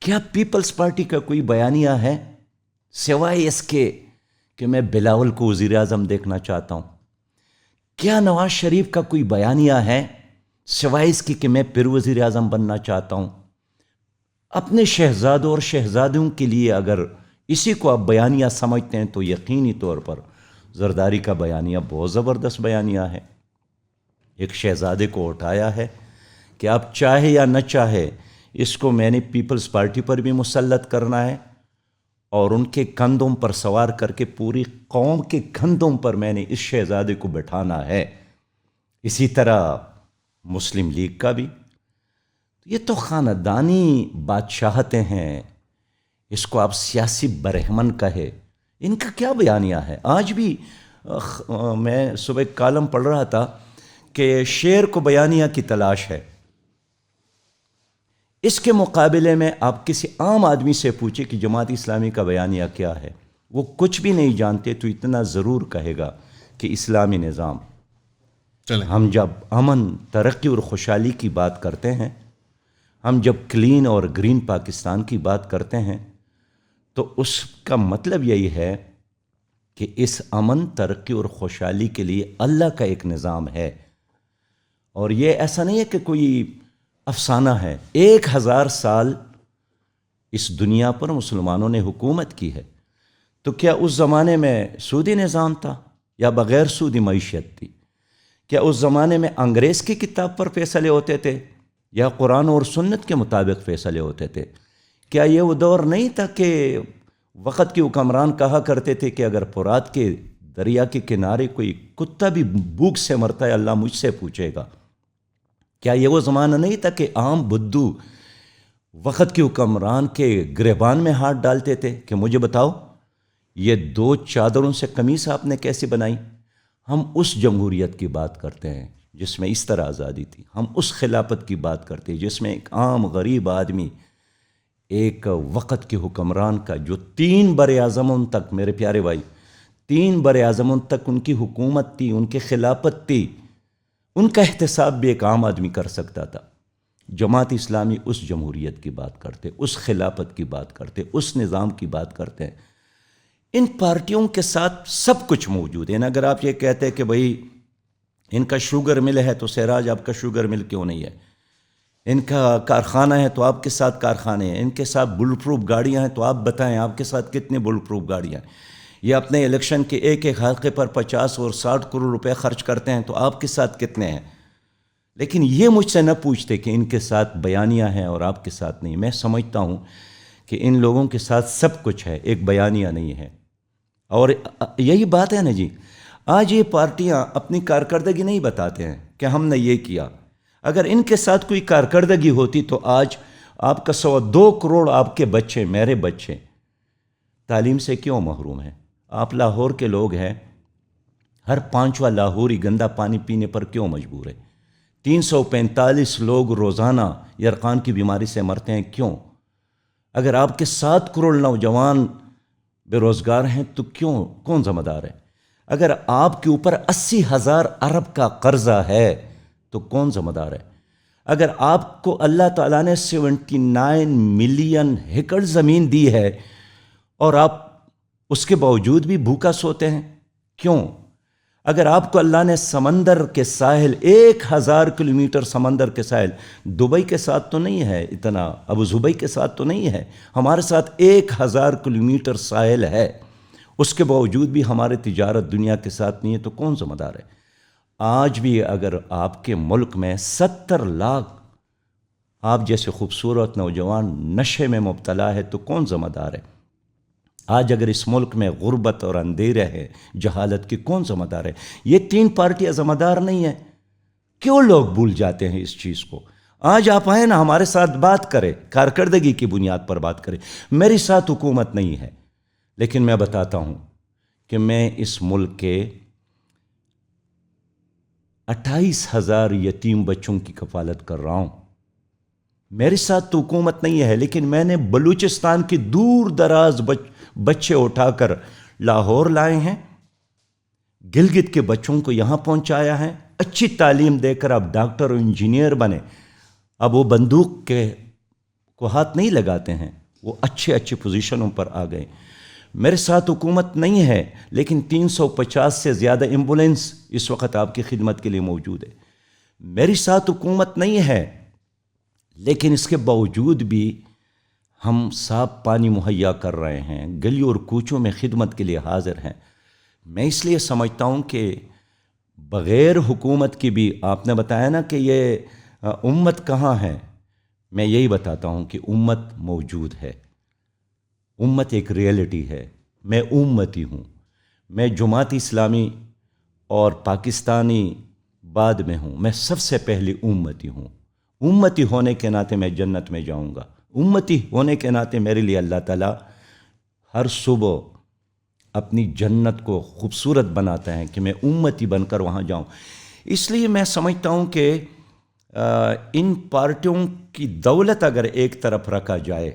کیا Peoples party کا کوئی بیانیہ ہے سوائے اس کے کہ میں بلاول کو وزیر اعظم دیکھنا چاہتا ہوں؟ کیا نواز شریف کا کوئی بیانیہ ہے سوائے اس کی کہ میں پھر وزیر اعظم بننا چاہتا ہوں؟ اپنے شہزادوں اور شہزادیوں کے لیے اگر اسی کو آپ بیانیہ سمجھتے ہیں تو یقینی طور پر زرداری کا بیانیہ بہت زبردست بیانیہ ہے۔ ایک شہزادے کو اٹھایا ہے کہ آپ چاہے یا نہ چاہے اس کو میں نے پیپلز پارٹی پر بھی مسلط کرنا ہے اور ان کے کندھوں پر سوار کر کے پوری قوم کے کندھوں پر میں نے اس شہزادے کو بٹھانا ہے۔ اسی طرح مسلم لیگ کا بھی، یہ تو خاندانی بادشاہتیں ہیں، اس کو آپ سیاسی برہمن کہے، ان کا کیا بیانیہ ہے؟ آج بھی میں صبح کالم پڑھ رہا تھا کہ شعر کو بیانیہ کی تلاش ہے۔ اس کے مقابلے میں آپ کسی عام آدمی سے پوچھیں کہ جماعت اسلامی کا بیانیہ کیا ہے، وہ کچھ بھی نہیں جانتے تو اتنا ضرور کہے گا کہ اسلامی نظام۔ ہم جب امن، ترقی اور خوشحالی کی بات کرتے ہیں، ہم جب کلین اور گرین پاکستان کی بات کرتے ہیں تو اس کا مطلب یہی ہے کہ اس امن، ترقی اور خوشحالی کے لیے اللہ کا ایک نظام ہے، اور یہ ایسا نہیں ہے کہ کوئی افسانہ ہے۔ 1000 سال اس دنیا پر مسلمانوں نے حکومت کی ہے، تو کیا اس زمانے میں سودی نظام تھا یا بغیر سودی معیشت تھی؟ کیا اس زمانے میں انگریز کی کتاب پر فیصلے ہوتے تھے یا قرآن اور سنت کے مطابق فیصلے ہوتے تھے؟ کیا یہ وہ دور نہیں تھا کہ وقت کے حکمران کہا کرتے تھے کہ اگر فرات کے دریا کے کنارے کوئی کتا بھی بھوک سے مرتا ہے اللہ مجھ سے پوچھے گا؟ کیا یہ وہ زمانہ نہیں تھا کہ عام بدھو وقت کے حکمران کے گریبان میں ہاتھ ڈالتے تھے کہ مجھے بتاؤ یہ 2 چادروں سے قمیص آپ نے کیسے بنائی؟ ہم اس جمہوریت کی بات کرتے ہیں جس میں اس طرح آزادی تھی، ہم اس خلافت کی بات کرتے ہیں جس میں ایک عام غریب آدمی ایک وقت کے حکمران کا جو 3 براعظموں تک، میرے پیارے بھائی، 3 براعظموں تک ان کی حکومت تھی، ان کی خلافت تھی، ان کا احتساب بھی ایک عام آدمی کر سکتا تھا۔ جماعت اسلامی اس جمہوریت کی بات کرتے، اس خلافت کی بات کرتے، اس نظام کی بات کرتے ہیں۔ ان پارٹیوں کے ساتھ سب کچھ موجود ہے۔ اگر آپ یہ کہتے ہیں کہ بھئی ان کا شوگر مل ہے تو سراج آپ کا شوگر مل کیوں نہیں ہے؟ ان کا کارخانہ ہے تو آپ کے ساتھ کارخانے ہیں، ان کے ساتھ بل پروف گاڑیاں ہیں تو آپ بتائیں آپ کے ساتھ کتنے بل پروف گاڑیاں ہیں؟ یہ اپنے الیکشن کے ایک حلقے پر 50 اور 60 کروڑ روپے خرچ کرتے ہیں تو آپ کے ساتھ کتنے ہیں؟ لیکن یہ مجھ سے نہ پوچھتے کہ ان کے ساتھ بیانیہ ہے اور آپ کے ساتھ نہیں۔ میں سمجھتا ہوں کہ ان لوگوں کے ساتھ سب کچھ ہے، ایک بیانیہ نہیں ہے۔ اور یہی بات ہے نا جی، آج یہ پارٹیاں اپنی کارکردگی نہیں بتاتے ہیں کہ ہم نے یہ کیا۔ اگر ان کے ساتھ کوئی کارکردگی ہوتی تو آج آپ کا 2 کروڑ آپ کے بچے، میرے بچے، تعلیم سے کیوں محروم ہیں؟ آپ لاہور کے لوگ ہیں، ہر 5واں لاہوری گندا پانی پینے پر کیوں مجبور ہے؟ 345 لوگ روزانہ یرقان کی بیماری سے مرتے ہیں، کیوں؟ اگر آپ کے 7 کروڑ نوجوان بے روزگار ہیں تو کون ذمہ دار ہے؟ اگر آپ کے اوپر 80,000 ارب کا قرضہ ہے تو کون ذمہ دار ہے؟ اگر آپ کو اللہ تعالیٰ نے 79 ملین ایکڑ زمین دی ہے اور آپ اس کے باوجود بھی بھوکا سوتے ہیں، کیوں؟ اگر آپ کو اللہ نے سمندر کے ساحل 1000 کلومیٹر سمندر کے ساحل، دبئی کے ساتھ تو نہیں ہے اتنا، ابو ظبی کے ساتھ تو نہیں ہے، ہمارے ساتھ 1000 کلومیٹر ساحل ہے، اس کے باوجود بھی ہمارے تجارت دنیا کے ساتھ نہیں ہے تو کون ذمہ دار ہے؟ آج بھی اگر آپ کے ملک میں 70 لاکھ آپ جیسے خوبصورت نوجوان نشے میں مبتلا ہے تو کون ذمہ دار ہے؟ آج اگر اس ملک میں غربت اور اندھیرے ہے، جہالت کی، کون ذمہ دار ہے؟ یہ 3 پارٹیاں ذمہ دار نہیں ہیں؟ کیوں لوگ بھول جاتے ہیں اس چیز کو؟ آج آپ آئیں نا ہمارے ساتھ بات کریں، کارکردگی کی بنیاد پر بات کریں۔ میری ساتھ حکومت نہیں ہے، لیکن میں بتاتا ہوں کہ میں اس ملک کے 28,000 یتیم بچوں کی کفالت کر رہا ہوں۔ میرے ساتھ تو حکومت نہیں ہے، لیکن میں نے بلوچستان کے دور دراز بچے اٹھا کر لاہور لائے ہیں، گلگت کے بچوں کو یہاں پہنچایا ہے، اچھی تعلیم دے کر اب ڈاکٹر اور انجینئر بنے، اب وہ بندوق کو وہ ہاتھ نہیں لگاتے ہیں، وہ اچھے پوزیشنوں پر آ گئے۔ میرے ساتھ حکومت نہیں ہے، لیکن 350 سے زیادہ ایمبولینس اس وقت آپ کی خدمت کے لیے موجود ہے۔ میری ساتھ حکومت نہیں ہے، لیکن اس کے باوجود بھی ہم صاف پانی مہیا کر رہے ہیں، گلیوں اور کوچوں میں خدمت کے لیے حاضر ہیں۔ میں اس لیے سمجھتا ہوں کہ بغیر حکومت کی بھی، آپ نے بتایا نا کہ یہ امت کہاں ہے، میں یہی بتاتا ہوں کہ امت موجود ہے، امت ایک ریئلٹی ہے۔ میں امتی ہوں، میں جماعت اسلامی اور پاکستانی بعد میں ہوں، میں سب سے پہلی امتی ہوں۔ امتی ہونے کے ناطے میں جنت میں جاؤں گا، امتی ہونے کے ناطے میرے لیے اللہ تعالیٰ ہر صبح اپنی جنت کو خوبصورت بناتا ہے کہ میں امتی بن کر وہاں جاؤں۔ اس لیے میں سمجھتا ہوں کہ ان پارٹیوں کی دولت اگر ایک طرف رکھا جائے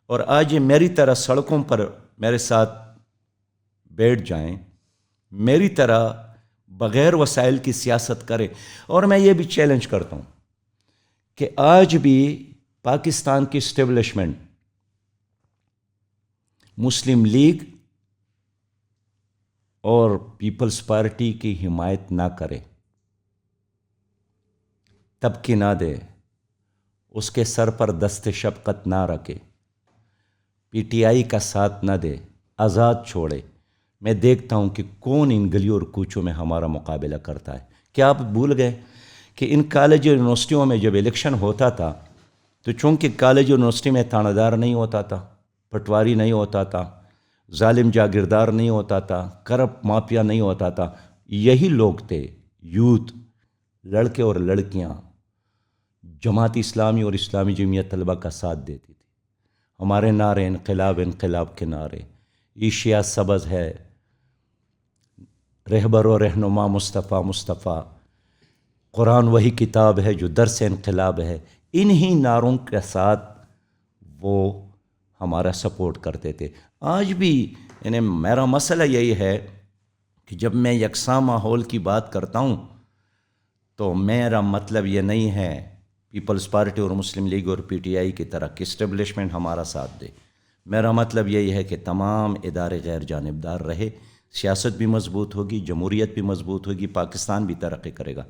اور آج یہ میری طرح سڑکوں پر میرے ساتھ بیٹھ جائیں، میری طرح بغیر وسائل کی سیاست کریں، اور میں یہ بھی چیلنج کرتا ہوں کہ آج بھی پاکستان کی اسٹیبلشمنٹ مسلم لیگ اور پیپلز پارٹی کی حمایت نہ کرے، تبکی نہ دے، اس کے سر پر دست شفقت نہ رکھے، پی ٹی آئی کا ساتھ نہ دے، آزاد چھوڑے۔ میں دیکھتا ہوں کہ کون ان گلیوں اور کوچوں میں ہمارا مقابلہ کرتا ہے۔ کیا آپ بھول گئے کہ ان کالج یونیورسٹیوں میں جب الیکشن ہوتا تھا تو چونکہ کالج یونیورسٹی میں تھانہ دار نہیں ہوتا تھا، پٹواری نہیں ہوتا تھا، ظالم جاگیردار نہیں ہوتا تھا، کرپٹ مافیا نہیں ہوتا تھا، یہی لوگ تھے، یوتھ، لڑکے اور لڑکیاں جماعت اسلامی اور اسلامی جمعیت طلبہ کا ساتھ دیتی تھی۔ ہمارے نعرے انقلاب انقلاب کے نعرے، ایشیا سبز ہے، رہبر و رہنما مصطفیٰ مصطفیٰ، قرآن وہی کتاب ہے جو درس انقلاب ہے، انہی نعروں کے ساتھ وہ ہمارا سپورٹ کرتے تھے۔ آج بھی میرا مسئلہ یہی ہے کہ جب میں یکساں ماحول کی بات کرتا ہوں تو میرا مطلب یہ نہیں ہے پیپلز پارٹی اور مسلم لیگ اور پی ٹی آئی کی طرح کہ اسٹیبلشمنٹ ہمارا ساتھ دے۔ میرا مطلب یہی ہے کہ تمام ادارے غیر جانبدار رہے، سیاست بھی مضبوط ہوگی، جمہوریت بھی مضبوط ہوگی، پاکستان بھی ترقی کرے گا۔